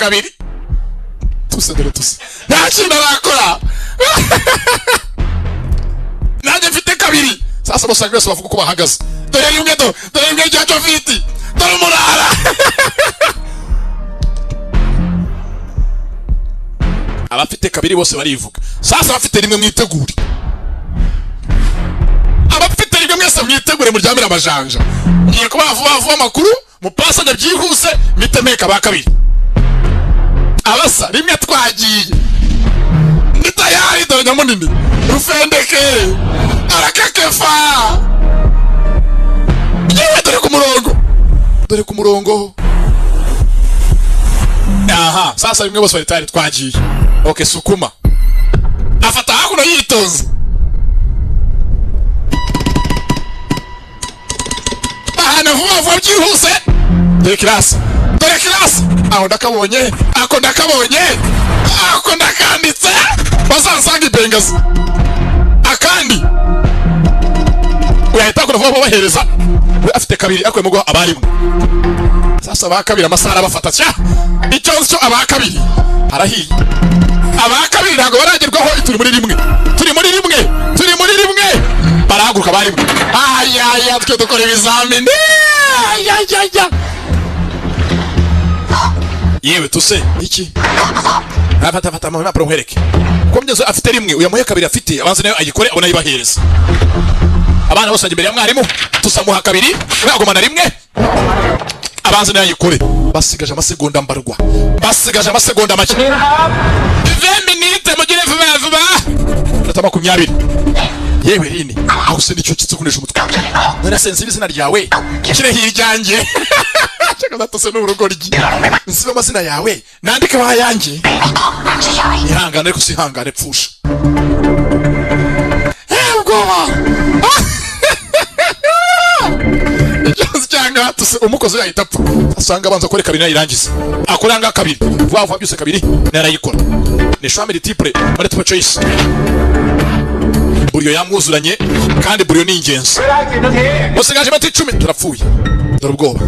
kabiri tuse dore tuse nta kintu arakora nanjye mfite kabiri sasa bose agreso bavuga ko bahagaze dore rimwe rya Joviti dore umurara abafite kabiri bose barivuga sasa abafite rimwe mwitegure abafite rimwe mwese mwitegure muryamira amajanja ngiye kuba vuba amakuru mupasanya byihuse mitemeka ba kabiri abasa rimwe twagiye nditayari dore nyamunini rufendeke arakakefa yewe dore ku murongo aha sasa rimwe bose baritari twagiye okay sukuma afata hakuno yitonze bahana vuba byihuse dore class aho ndakabonye ako ndakanditse bazansanga ibengazi akandi uyahita ko vuba bahereza afite kabiri akwe mugo abarimo sasa bakabiri amasara bafata cya icyo abakabiri harahiye abakabiri ntago baragerwaho turi muri rimwe barahaguruka barimo aya twe dukora ibizamini aya yewe tuse iki fata mu mpapuro nkwereke ko mgezo afite rimwe uyamuhe kabiri afite abanze nayo ayikore abona yibahereza abana bose imbere ya mwarimu tusamuha kabiri uragomana rimwe abanze nayo ayikore basigaje amasegonda mbarwa make 20 minutes mugire vuba natama 20 yewe rini aho se nicyo kitsukunesha umutwe nana sense ibizina ryawe kire hiryanjye chaka natose n'urugoryi nsibe amazina yawe nandike bayanjye ihangane ariko sihangane pfusha ubwoba cyangwa tuse umukozi yahita apfa asanga abanza kore kabiri nayirangiza akoranga kabiri vuba byose kabiri narayikora ni shwamiri triple multiple choice buriyo yamwuzuranye kandi buriyo ni ingenzi musigaje bati 10 turapfuye dore ubwoba